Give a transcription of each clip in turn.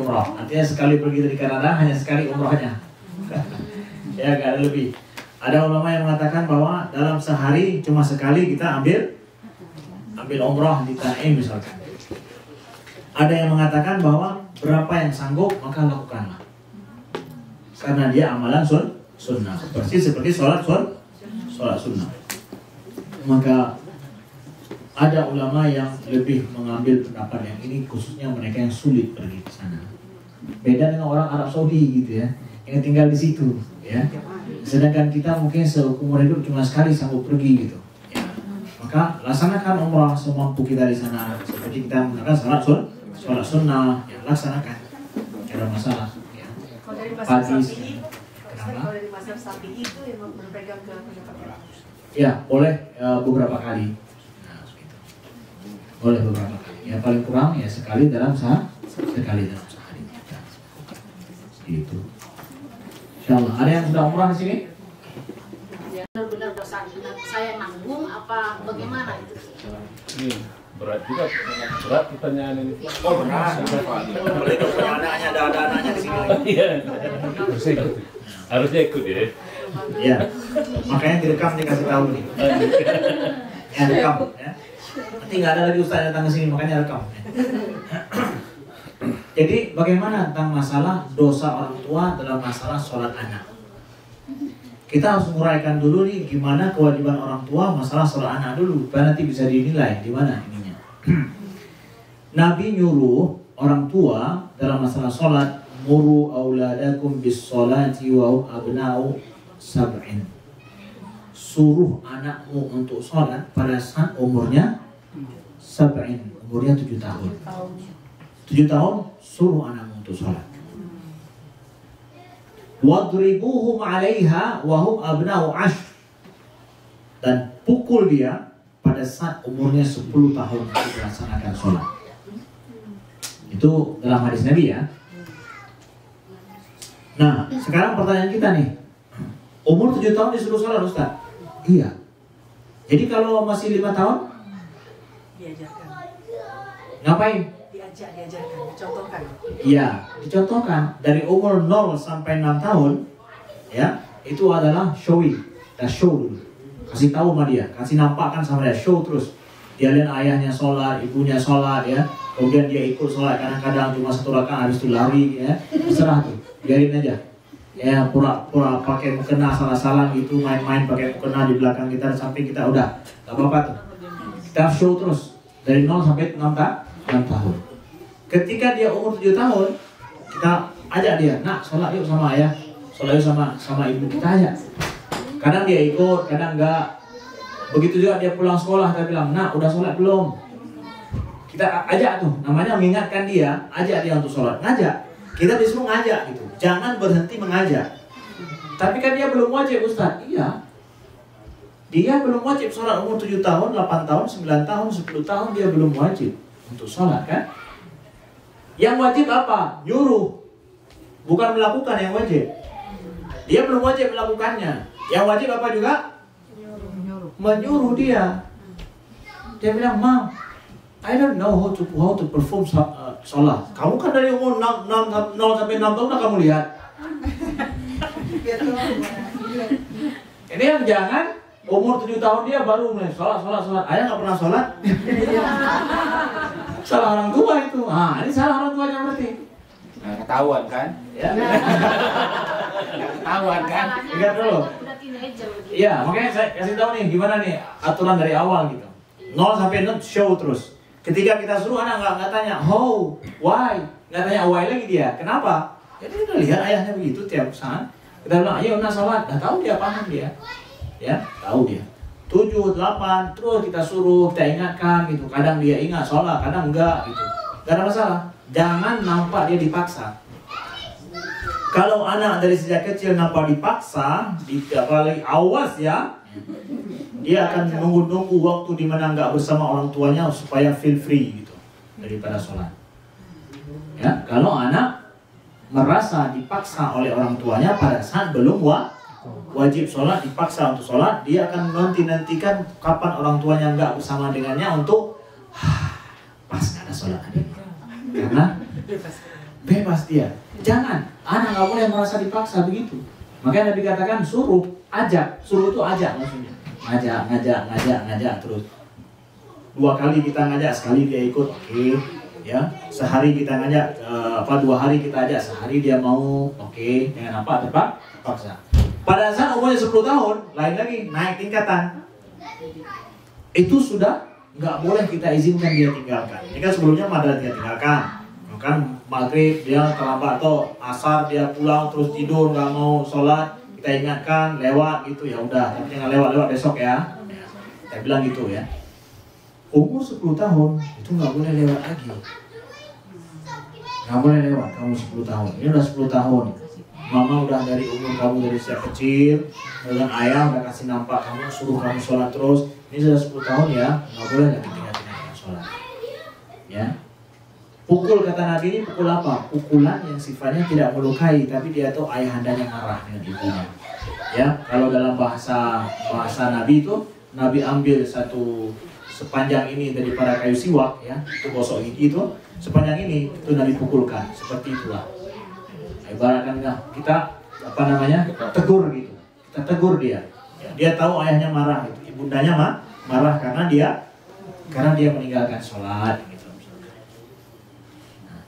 umroh. Artinya sekali pergi dari Kanada hanya sekali umrohnya. Ya, gak ada lebih. Ada ulama yang mengatakan bahwa dalam sehari cuma sekali kita ambil umroh di Taim misalkan. Ada yang mengatakan bahwa berapa yang sanggup maka lakukanlah. Karena dia amalan sunnah. Persis seperti sholat sunnah. Maka ada ulama yang lebih mengambil pendapat yang ini, khususnya mereka yang sulit pergi ke sana. Beda dengan orang Arab Saudi gitu ya, yang tinggal di situ ya. Sedangkan kita mungkin seumur hidup cuma sekali sanggup pergi gitu ya. Maka laksanakan umrah semampu kita di sana. Seperti kita menggunakan sholat sunnah ya, laksanakan, tidak ada masalah ya. Kalau dari mazhab Syafi'i itu yang berpegang ke pendapat ya, boleh beberapa kali. Boleh beberapa kali. Ya paling kurang ya sekali dalam sehari. Gitu. Insyaallah. Ada yang sudah umrah di sini? Ya, benar-benar dosa saya nanggung apa bagaimana itu? Berat juga, berat pertanyaan ini. Oh benar. Boleh dong, ada anaknya di sini. Iya. Harusnya ikut ya. Iya. Makanya direkam dikasih tahu nih. Ya rekam ya. Nanti nggak ada lagi ustaz datang ke sini, makanya rekam. Jadi bagaimana tentang masalah dosa orang tua dalam masalah sholat anak? Kita harus menguraikan dulu nih gimana kewajiban orang tua masalah sholat anak dulu, supaya nanti bisa dinilai di mana ininya. Nabi nyuruh orang tua dalam masalah sholat, muru auladakum bis sholati wa abna'u sab'in. Suruh anakmu untuk sholat pada saat umurnya sab'in, umurnya 7 tahun. 7 tahun suruh anakmu untuk sholat. Wadribuhum 'alaiha wa hum abna'u 'ashr. Dan pukul dia pada saat umurnya 10 tahun untuk melaksanakan sholat. Itu dalam hadis Nabi ya. Nah, sekarang pertanyaan kita nih. Umur 7 tahun disuruh sholat Ustaz? Iya. Jadi kalau masih 5 tahun? diajarkan. Ngapain? Diajarkan, dicontohkan. Iya, dicontohkan. Dari umur 0 sampai 6 tahun, ya, itu adalah showing. Kita show dulu. Kasih tahu sama dia, kasih nampakkan sama dia, show terus. Dia lihat ayahnya sholat, ibunya sholat, ya. Kemudian dia ikut sholat, kadang-kadang cuma 1 rakaat, habis itu lari, ya. Terserah tuh, biarin aja. Ya, pura-pura pakai mukena salah-salah gitu, main-main pakai mukena di belakang kita, di samping kita, udah, gak apa-apa tuh. Kita show terus dari 0 sampai 6 tahun. Ketika dia umur 7 tahun, kita ajak dia, nak sholat yuk sama ayah, sholat yuk sama ibu, kita ajak. Kadang dia ikut, kadang enggak. Begitu juga dia pulang sekolah, kita bilang, nak udah sholat belum? Kita ajak tuh, namanya mengingatkan dia, ajak dia untuk sholat, ngajak. Kita disuruh ngajak gitu, jangan berhenti mengajak. Tapi kan dia belum wajib Ustaz. Iya, dia belum wajib sholat umur 7 tahun, 8 tahun, 9 tahun, 10 tahun dia belum wajib untuk sholat kan. Yang wajib apa? Nyuruh, bukan melakukan yang wajib. Dia belum wajib melakukannya. Yang wajib apa juga? Menyuruh dia. Dia bilang, Mam, I don't know how to perform sholat. Kamu kan dari umur 0 sampai 6 tahun udah kamu lihat. Ini yang jangan umur 7 tahun dia baru mulai sholat. Ayah nggak pernah sholat. Salah orang tua itu. Ah, ini salah orang tuanya berarti. Nah, ketahuan kan? Ya. Ketahuan kan? Ingat dulu. Iya, makanya saya kasih tahu nih gimana nih aturan dari awal gitu. 0 sampai 6 show terus. Ketika kita suruh anak nggak tanya how, why, nggak tanya why lagi dia. Kenapa? Jadi udah lihat ayahnya begitu tiap saat. Kita bilang, ayo nak sholat. Dah tahu dia, paham dia. Ya, tahu dia. 7, 8, terus kita suruh, kita ingatkan gitu. Kadang dia ingat sholat, kadang enggak gitu. Gak ada masalah. Jangan nampak dia dipaksa. Kalau anak dari sejak kecil nampak dipaksa, apalagi awas ya, dia akan menunggu waktu di mana nggak bersama orang tuanya supaya feel free gitu daripada sholat. Ya, kalau anak merasa dipaksa oleh orang tuanya pada saat belum wajib sholat, dipaksa untuk sholat, dia akan nantikan kapan orang tuanya nggak bersama dengannya untuk pas nggak ada sholat. Karena bebas dia. Jangan, anak nggak boleh merasa dipaksa begitu. Makanya Nabi katakan suruh, ajak. Suruh itu ajak maksudnya. Ngajak terus. 2 kali kita ngajak, sekali dia ikut, oke. Ya, sehari kita ngajak, 2 hari kita ajak, sehari dia mau, oke. Dengan apa? Terpaksa. Pada saat umurnya 10 tahun, lain lagi, naik tingkatan. Itu sudah nggak boleh kita izinkan dia tinggalkan. Ini kan sebelumnya madra dia tinggalkan. Kan maghrib dia terlambat atau asar dia pulang terus tidur nggak mau sholat, kita ingatkan lewat gitu, ya udah, tapi jangan lewat besok ya. Saya bilang gitu ya. Umur 10 tahun itu nggak boleh lewat lagi. Nggak boleh lewat kamu 10 tahun. Ini udah 10 tahun. Mama udah dari umur kamu dari sejak kecil, dengan ayah udah kasih nampak kamu, suruh kamu sholat terus. Ini sudah 10 tahun ya, nggak boleh lagi tinggal-tinggal sholat. Ya. Pukul kata Nabi ini pukul apa? Pukulan yang sifatnya tidak melukai, tapi dia tuh ayahandanya marah dengan ibunya. Ya, kalau dalam bahasa Nabi itu, Nabi ambil satu sepanjang ini daripada kayu siwak, ya, itu gosok gigi itu, sepanjang ini itu Nabi pukulkan, seperti itulah. Ibaratkan kita tegur gitu, kita tegur dia. Ya, dia tahu ayahnya marah, gitu. Ibundanya marah karena dia meninggalkan sholat.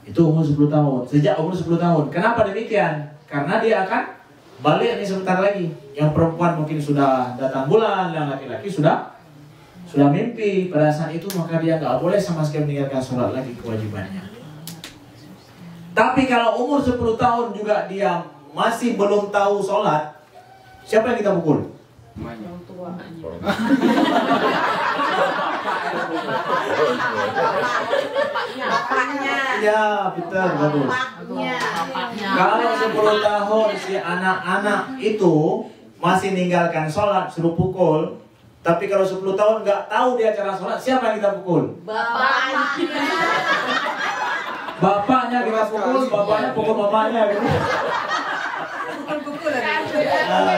Itu umur 10 tahun. Sejak umur 10 tahun. Kenapa demikian? Karena dia akan balik nih sebentar lagi. Yang perempuan mungkin sudah datang bulan, yang laki-laki sudah mimpi. Pada saat itu maka dia nggak boleh sama sekali meninggalkan sholat lagi kewajibannya. Tapi kalau umur 10 tahun juga dia masih belum tahu sholat, siapa yang kita pukul? Orang tua. Bapaknya. Ya, betul, bagus. Kalau 10 tahun si anak-anak itu masih meninggalkan sholat, suruh pukul. Tapi kalau 10 tahun nggak tahu dia cara sholat, siapa yang kita pukul? Bapaknya kita pukul, bapaknya pukul mamanya gitu. Pukul-pukulan.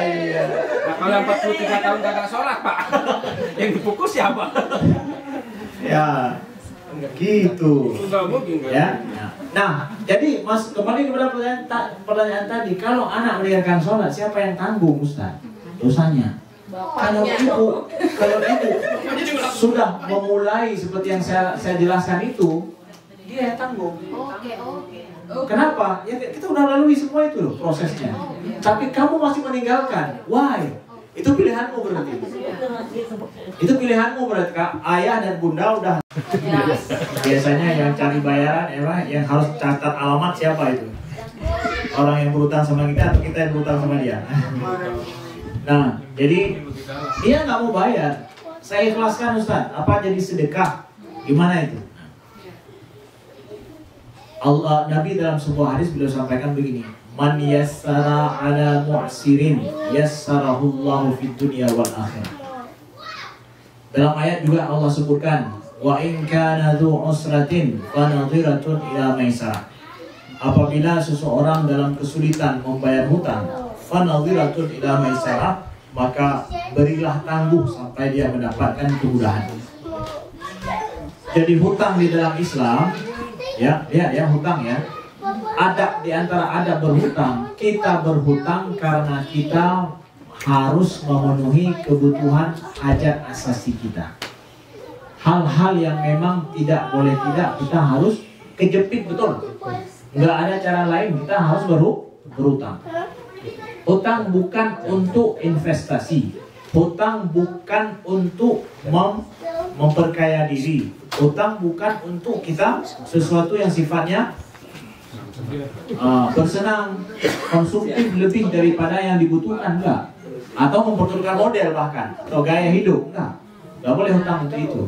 Iya. Nah, kalau 43 tahun gak sholat, Pak, yang dipukul siapa? Ya, gitu. Enggak mungkin kan? Ya. Nah, jadi Mas kembali kepada pertanyaan tadi, kalau anak meninggalkan sholat, siapa yang tanggung, Ustaz? Dosanya. Kalau ibu sudah memulai seperti yang saya jelaskan itu, dia yang tanggung. Oke. Kenapa? Ya kita udah lalui semua itu loh prosesnya. Tapi kamu masih meninggalkan. Why? Itu pilihanmu berarti. Itu pilihanmu berarti, Kak. Ayah dan bunda udah. Biasanya yang cari bayaran, yang harus catat alamat siapa itu? Orang yang berutang sama kita atau kita yang berutang sama dia? Nah, jadi dia nggak mau bayar. Saya ikhlaskan, Ustaz. Apa jadi sedekah? Gimana itu? Nabi dalam sebuah hadis beliau sampaikan begini, man yassara ala mu'sirin yassarahullahu fid dunya wal akhirah. Dalam ayat juga Allah sebutkan, wa in kana dzu usratin fanadhiratun ila maisarah. Apabila seseorang dalam kesulitan membayar hutang, fanadhiratun ila maisarah, maka berilah tangguh sampai dia mendapatkan kemudahan. Jadi hutang di dalam Islam, ya hutang ya. Ada di antara ada berhutang, kita berhutang karena kita harus memenuhi kebutuhan hajat asasi kita. Hal-hal yang memang tidak boleh tidak, kita harus kejepit betul. Nggak ada cara lain, kita harus berhutang. Hutang bukan untuk investasi. Hutang bukan untuk memperkaya diri. Hutang bukan untuk kita sesuatu yang sifatnya bersenang, konsumtif lebih daripada yang dibutuhkan, enggak. Atau memperturutkan model bahkan, atau gaya hidup, enggak. Enggak boleh hutang untuk itu.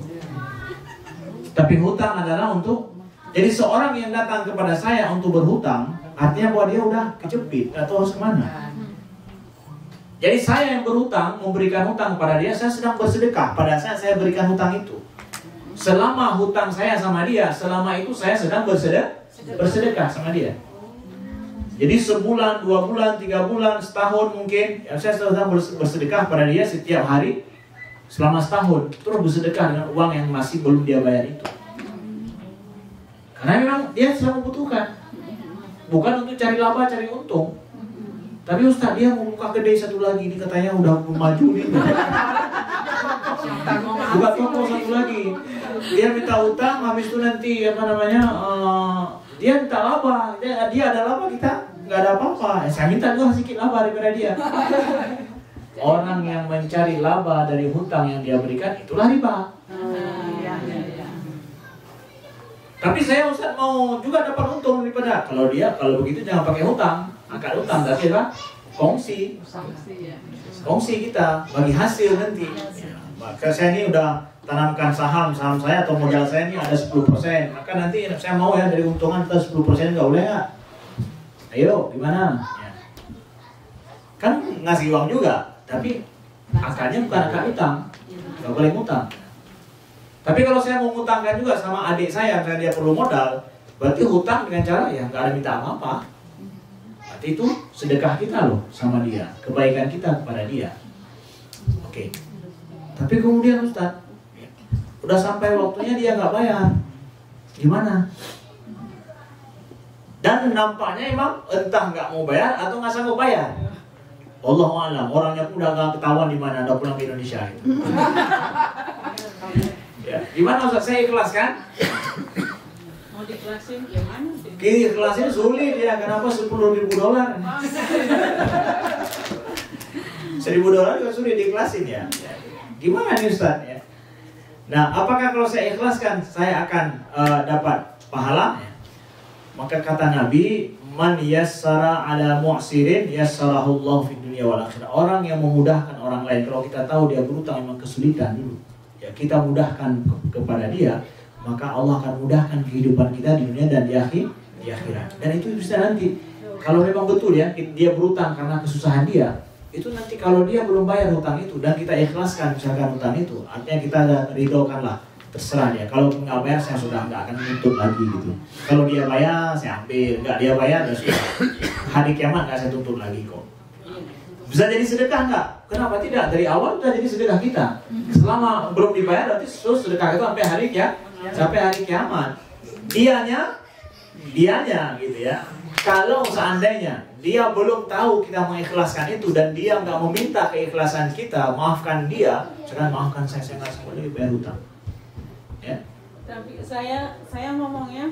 Tapi hutang adalah untuk, jadi seorang yang datang kepada saya untuk berhutang, artinya bahwa dia udah kejepit, atau harus kemana. Jadi saya yang berhutang, memberikan hutang pada dia, saya sedang bersedekah. Pada saat saya berikan hutang itu, selama hutang saya sama dia, selama itu saya sedang bersedekah sama dia. Jadi sebulan, 2 bulan, 3 bulan, setahun mungkin, ya, saya sedang bersedekah pada dia setiap hari selama setahun. Terus bersedekah dengan uang yang masih belum dia bayar itu. Karena memang dia sedang membutuhkan. Bukan untuk cari laba, cari untung. Tapi Ustaz, dia mau buka kedai satu lagi, ini katanya udah maju nih. Buka toko satu lagi. Dia minta utang, habis itu nanti apa namanya? Dia minta laba. Dia ada laba, kita nggak ada apa-apa. Saya minta juga sedikit laba daripada dia. Orang yang mencari laba dari hutang yang dia berikan, itulah riba. Tapi saya Ustaz mau juga dapat untung daripada. Kalau begitu jangan pakai hutang. Akad utang tapi apa? Kongsi kita bagi hasil nanti. Maka saya ini udah tanamkan saham saya atau modal saya ini ada 10%. Maka nanti saya mau ya dari untungan kita 10% nggak boleh nggak? Ayo gimana? Ya. Kan ngasih uang juga, tapi akadnya bukan akad utang, nggak boleh ngutang. Tapi kalau saya mau ngutangkan juga sama adik saya, misalnya dia perlu modal, berarti hutang dengan cara ya nggak ada minta apa-apa. Berarti itu sedekah kita loh sama dia, kebaikan kita kepada dia. Oke. Tapi kemudian Ustaz, udah sampai waktunya dia nggak bayar, gimana? Dan nampaknya emang entah nggak mau bayar atau nggak sanggup bayar. Allahu a'lam, orangnya pun udah nggak ketahuan di mana, udah pulang ke Indonesia. Gitu. Ya, gimana Ustaz? Saya ikhlas kan? Mau dikelasin gimana sih? Kini kelasnya sulit ya, kenapa $10.000? $1.000 juga sulit dikelasin ya. Gimana nih Ustaz ya? Nah, apakah kalau saya ikhlaskan saya akan dapat pahala? Maka kata Nabi, man yassara ala mu'sirin yassarahullahu fid dunya wal akhirah. Orang yang memudahkan orang lain, kalau kita tahu dia berutang memang kesulitan dulu, ya kita mudahkan kepada dia, maka Allah akan mudahkan kehidupan kita di dunia dan di akhirat. Dan itu bisa nanti, kalau memang betul ya, dia berutang karena kesusahan dia, itu nanti kalau dia belum bayar hutang itu dan kita ikhlaskan misalkan hutang itu, artinya kita ridhokan lah, terserah dia. Kalau nggak bayar saya sudah nggak akan nuntut lagi gitu. Kalau dia bayar saya ambil, nggak dia bayar ya sudah. Hari kiamat nggak saya tuntut lagi kok. Bisa jadi sedekah nggak? Kenapa tidak? Dari awal sudah jadi sedekah kita. Selama belum dibayar berarti terus sedekah itu sampai hari kiamat. Dianya gitu ya. Kalau seandainya dia belum tahu kita mengikhlaskan itu dan dia nggak meminta keikhlasan kita, maafkan dia, jangan maafkan saya nggak sempat lagi bayar hutang. Ya. Tapi saya ngomongnya,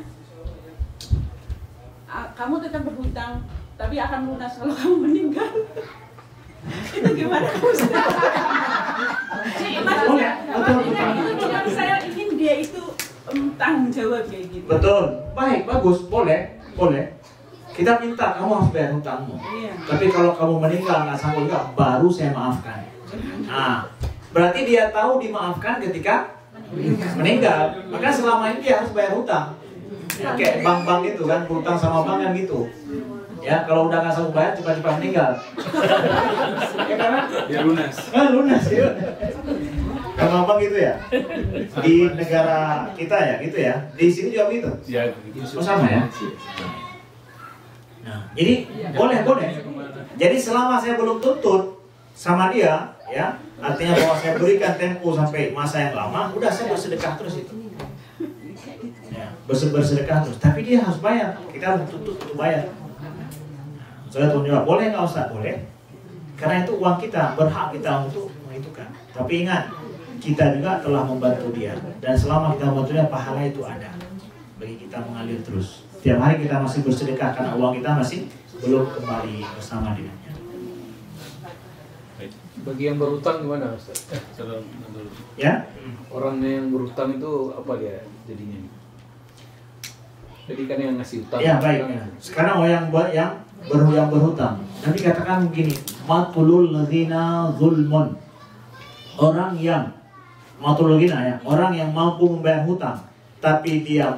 kamu tetap berhutang, tapi akan lunas kalau kamu meninggal. Itu gimana Ustaz? Maksudnya itu bukan saya ingin dia itu tanggung jawab kayak gitu. Betul, baik, bagus, boleh. Kita minta kamu harus bayar hutangmu. Iya. Tapi kalau kamu meninggal nggak sanggup juga, baru saya maafkan. Nah, berarti dia tahu dimaafkan ketika meninggal. Maka selama ini dia harus bayar hutang. Ya, kayak bank-bank itu kan, hutang sama bank kan gitu. Ya, kalau udah nggak sanggup bayar, cepat-cepat meninggal. Ya karena Biar lunas. lunas ya. Kalau bank gitu ya. Di negara kita ya, gitu ya. Di sini juga begitu. Ya, Oh sama ya. Nah, jadi boleh. Jadi selama saya belum tuntut sama dia, ya, artinya bahwa saya berikan tempo sampai masa yang lama, udah saya bersedekah terus itu. Ya, bersedekah terus. Tapi dia harus bayar. Kita harus tuntut untuk bayar. Saya tuh jawab, boleh nggak Ustaz? Boleh. Karena itu uang kita, berhak kita untuk menghitungkan. Tapi ingat, kita juga telah membantu dia. Dan selama kita membantu dia, pahala itu ada. Bagi kita mengalir terus. Setiap hari kita masih bersedekah karena uang kita masih belum kembali bersama dengannya. Bagi yang berutang gimana Ustaz? Ya? Orang yang berutang itu apa dia jadinya? Jadi kan yang ngasih utang. Ya baik. Sekarang yang berhutang. Nabi katakan begini, matulul ladzina zulmun. Orang yang matulul ladzina ya, orang yang mampu membayar hutang tapi dia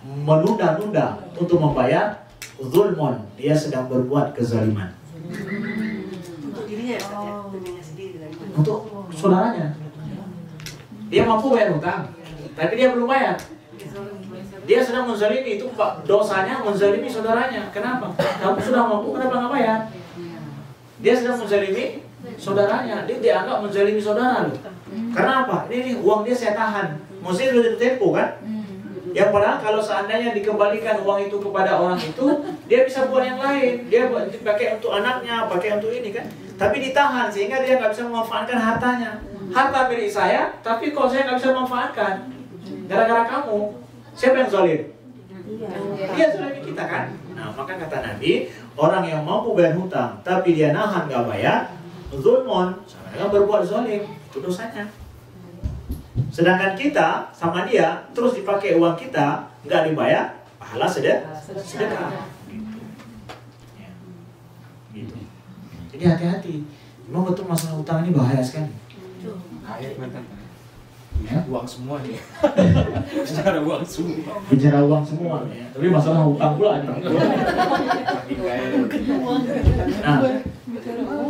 menunda-nunda untuk membayar, zulmun, dia sedang berbuat kezaliman. Untuk dirinya ya, dirinya sendiri lagi. Untuk saudaranya. Dia mampu bayar hutang, tapi dia belum bayar. Dia sedang menzalimi, itu dosanya menzalimi saudaranya. Kenapa? Kamu sudah mampu, kenapa nggak bayar? Dia sedang menzalimi saudaranya. Dia dianggap menzalimi saudara loh. Karena apa? Ini uang dia saya tahan. Mesti sudah tempo kan? Yang padahal kalau seandainya dikembalikan uang itu kepada orang itu, dia bisa buat yang lain. Dia pakai untuk anaknya, pakai untuk ini kan. Tapi ditahan sehingga dia nggak bisa memanfaatkan hartanya. Harta milik saya, tapi kalau saya nggak bisa memanfaatkan, gara-gara kamu, siapa yang zalim? Dia zalimi kita kan. Nah, maka kata Nabi, orang yang mampu bayar hutang, tapi dia nahan nggak bayar, zulmun, sama dengan berbuat zalim, itu dosanya. Sedangkan kita sama dia terus dipakai uang kita nggak dibayar, pahala sedekah. Gitu. Jadi hati-hati. Memang betul masalah utang ini bahaya sekali. Ya. Uang semua nih. Secara uang semua. Bicara uang semua ya. Tapi masalah hutang pula nih. Nah,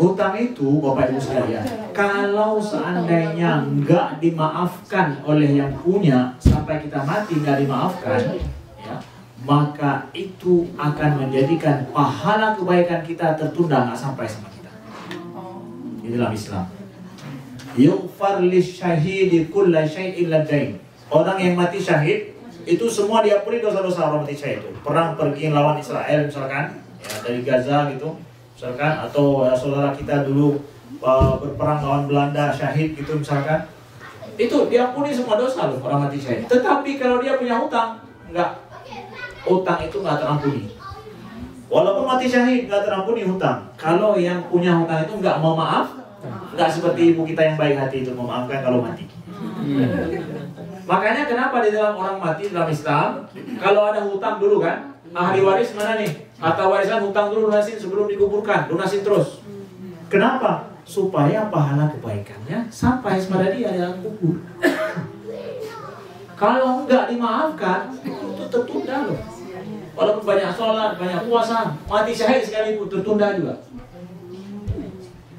hutang itu Bapak Ibu sekalian, kalau seandainya nggak dimaafkan oleh yang punya sampai kita mati nggak dimaafkan, ya, maka itu akan menjadikan pahala kebaikan kita tertunda nggak sampai sama kita. Di dalam Islam, yughfar lisyahidi kulla syai'in illa dain. Orang yang mati syahid itu semua diampuni dosa-dosa orang mati syahid itu. Perang pergi lawan Israel misalkan, ya, dari Gaza gitu. Misalkan, atau saudara kita dulu berperang lawan Belanda syahid gitu misalkan, itu diampuni semua dosa loh orang mati syahid. Tetapi kalau dia punya hutang, enggak, hutang itu enggak terampuni. Walaupun mati syahid enggak terampuni hutang. Kalau yang punya hutang itu enggak mau maaf, enggak seperti ibu kita yang baik hati itu memaafkan kalau mati. Makanya kenapa di dalam orang mati dalam Islam, kalau ada hutang dulu kan, ahli waris mana nih? Harta warisan hutang dulu lunasin sebelum dikuburkan, lunasin terus. Kenapa? Supaya pahala kebaikannya sampai pada dia dalam kubur. Kalau enggak dimaafkan, itu tertunda loh. Walaupun banyak sholat, banyak puasa, mati syahid sekalipun tertunda juga.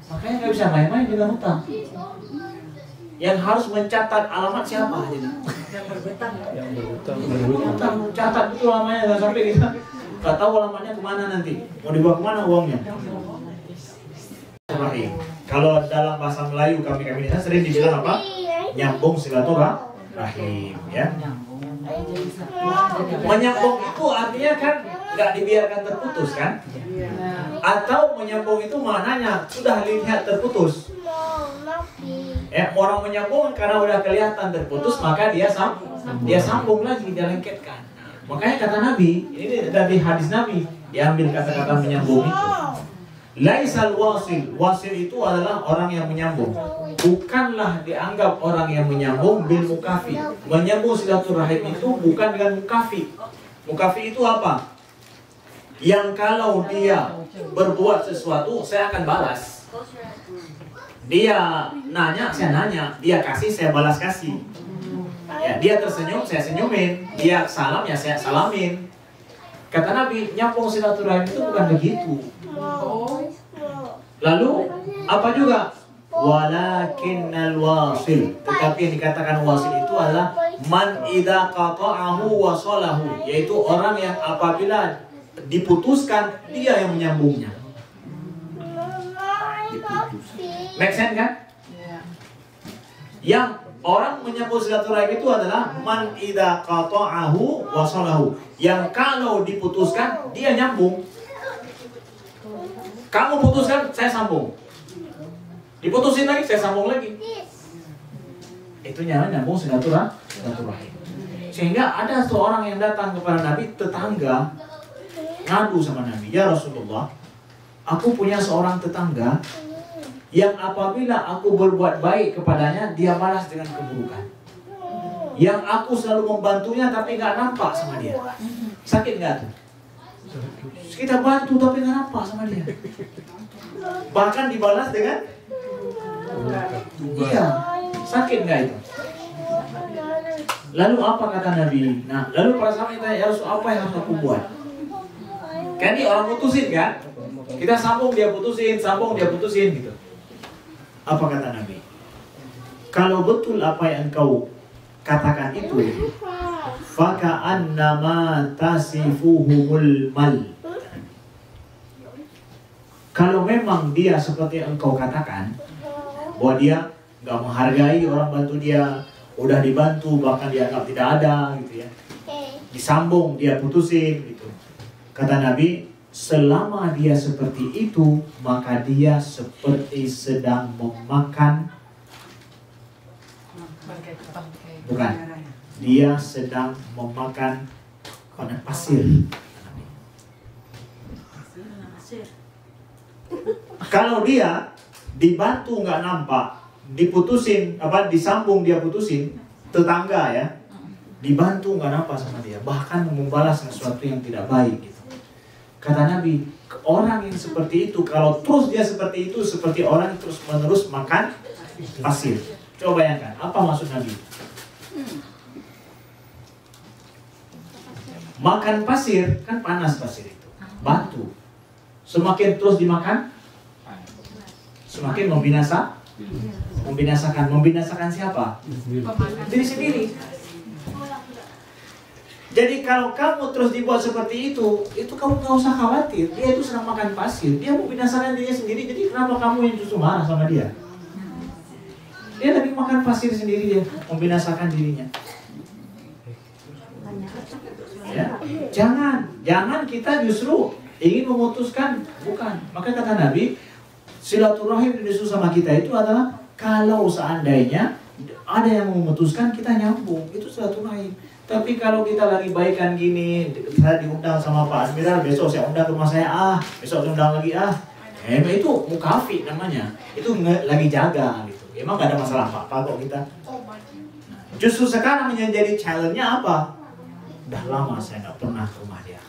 Makanya nggak bisa main-main dengan hutang. Yang harus mencatat alamat siapa aja. Yang berhutang. Hutang, catat itu namanya, jangan sampai kita nggak tahu alamatnya kemana nanti, mau dibawa kemana uangnya. Kalau dalam bahasa Melayu kami ini sering dibilang apa? Nyambung silaturahim, ya. Menyambung itu artinya kan nggak dibiarkan terputus kan? Atau menyambung itu maknanya sudah lihat terputus. Ya, orang menyambung karena udah kelihatan terputus maka dia sambung lagi, dia lengketkan. Makanya kata Nabi, ini dari hadis Nabi, diambil kata-kata menyambung itu. Laisal wasil, wasil itu adalah orang yang menyambung. Bukanlah dianggap orang yang menyambung bil mukafi. Menyambung silaturahim itu bukan dengan mukafi. Mukafi itu apa? Yang kalau dia berbuat sesuatu, saya akan balas. Dia nanya, saya nanya. Dia kasih, saya balas kasih. Ya, dia tersenyum, saya senyumin. Dia salam, ya saya salamin. Kata Nabi, nyambung silaturahim itu bukan begitu. Lalu apa juga? Walakinnal wasil. Tetapi yang dikatakan wasil itu adalah man idza qata'ahu wasalahu, yaitu orang yang apabila diputuskan dia yang menyambungnya. Make sense kan? Yang orang menyambung silaturahim itu adalah man idza qata'ahu wasalahu, yang kalau diputuskan dia nyambung. Kamu putuskan, saya sambung. Diputusin lagi, saya sambung lagi. Itu nyambung silaturahim. Sehingga ada seorang yang datang kepada Nabi, tetangga, ngadu sama Nabi, ya Rasulullah, aku punya seorang tetangga yang apabila aku berbuat baik kepadanya, dia balas dengan keburukan. Yang aku selalu membantunya tapi nggak nampak sama dia. Sakit nggak tuh? Kita bantu tapi nggak nampak sama dia. Bahkan dibalas dengan iya, sakit nggak itu? Lalu apa kata Nabi? Nah, lalu para sahabat tanya, ya Rasul, apa yang harus aku buat? Kan ini orang putusin kan? Kita sambung dia putusin gitu. Apa kata Nabi? Kalau betul apa yang kau katakan itu, faka'annama tasifuhumul mal. Kalau memang dia seperti engkau katakan, bahwa dia nggak menghargai orang bantu dia, udah dibantu bahkan dianggap tidak ada gitu ya, disambung, dia putusin gitu. Kata Nabi, selama dia seperti itu, maka dia seperti sedang memakan, bukan, dia sedang memakan pasir. Kalau dia dibantu nggak nampak, diputusin, disambung dia putusin, tetangga ya, dibantu nggak nampak sama dia, bahkan membalas sesuatu yang tidak baik gitu. Kata Nabi, orang yang seperti itu, kalau terus dia seperti itu, seperti orang yang terus menerus makan pasir. Coba bayangkan, apa maksud Nabi? Makan pasir, kan panas pasir itu, batu. Semakin terus dimakan, semakin membinasakan. Membinasakan siapa? Diri sendiri. Jadi kalau kamu terus dibuat seperti itu kamu gak usah khawatir. Dia itu sedang makan pasir, dia membinasakan dirinya sendiri. Jadi kenapa kamu yang justru marah sama dia? Dia lagi makan pasir sendiri, dia membinasakan dirinya. Ya, jangan kita justru ingin memutuskan, bukan. Maka kata Nabi, silaturahim justru sama kita itu adalah kalau seandainya ada yang memutuskan, kita nyambung, itu silaturahim. Tapi kalau kita lagi baikan gini, saya diundang sama Pak Admiral, besok saya undang ke rumah saya, besok saya undang lagi, itu mukafi namanya, itu lagi jaga gitu. Emang gak ada masalah apa-apa kok kita. Justru sekarang yang jadi challenge-nya apa? Udah lama saya gak pernah ke rumah dia.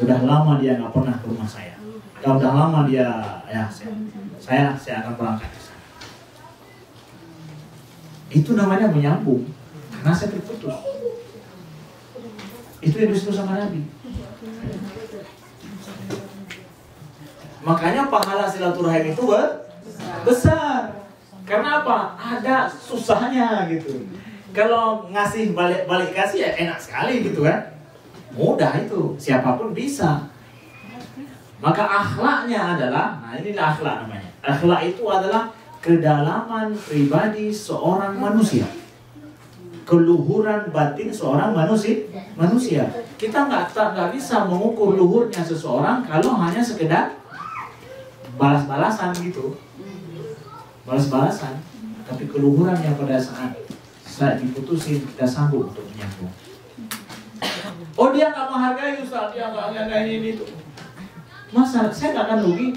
Udah lama dia gak pernah ke rumah saya. Udah lama dia, ya saya akan berangkat ke sana. Itu namanya menyambung, karena saya terputus. Itu yang disuruh sama Nabi. Makanya pahala silaturahim itu besar. Karena apa? Ada susahnya gitu. Kalau ngasih balik kasih ya enak sekali gitu kan. Mudah itu, siapapun bisa. Maka akhlaknya adalah, nah inilah akhlak namanya. Akhlak itu adalah kedalaman pribadi seorang manusia. Keluhuran batin seorang manusia. Kita nggak bisa mengukur luhurnya seseorang kalau hanya sekedar balas-balasan gitu. Balas-balasan. Tapi keluhurannya pada saat diputusin, kita sanggup untuk menyambung. Oh dia nggak menghargai Ustaz, dia nggak menghargai ini itu. Masa saya nggak akan rugi.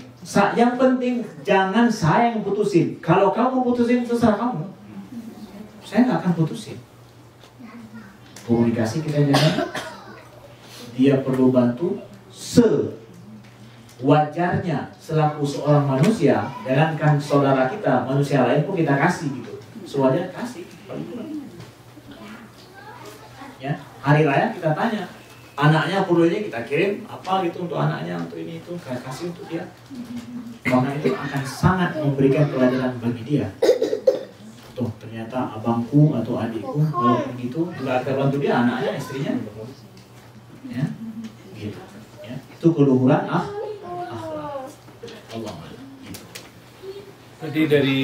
Yang penting jangan saya yang putusin. Kalau kamu putusin terserah kamu. Saya nggak akan putusin. Komunikasi kita jalan. Dia perlu bantu sewajarnya selaku seorang manusia. Jangankan saudara kita, manusia lain pun kita kasih gitu. Sewajarnya kasih. Ya, hari raya kita tanya, anaknya perlunya kita kirim apa gitu untuk anaknya, untuk ini itu, kita kasih untuk dia. Karena itu akan sangat memberikan pelajaran bagi dia. Tuh ternyata abangku atau adikku kalau begitu nggak terbantu dia, anaknya, istrinya, ya, gitu. Ya, itu keluhuran akhlak. Allah. Gitu. Jadi dari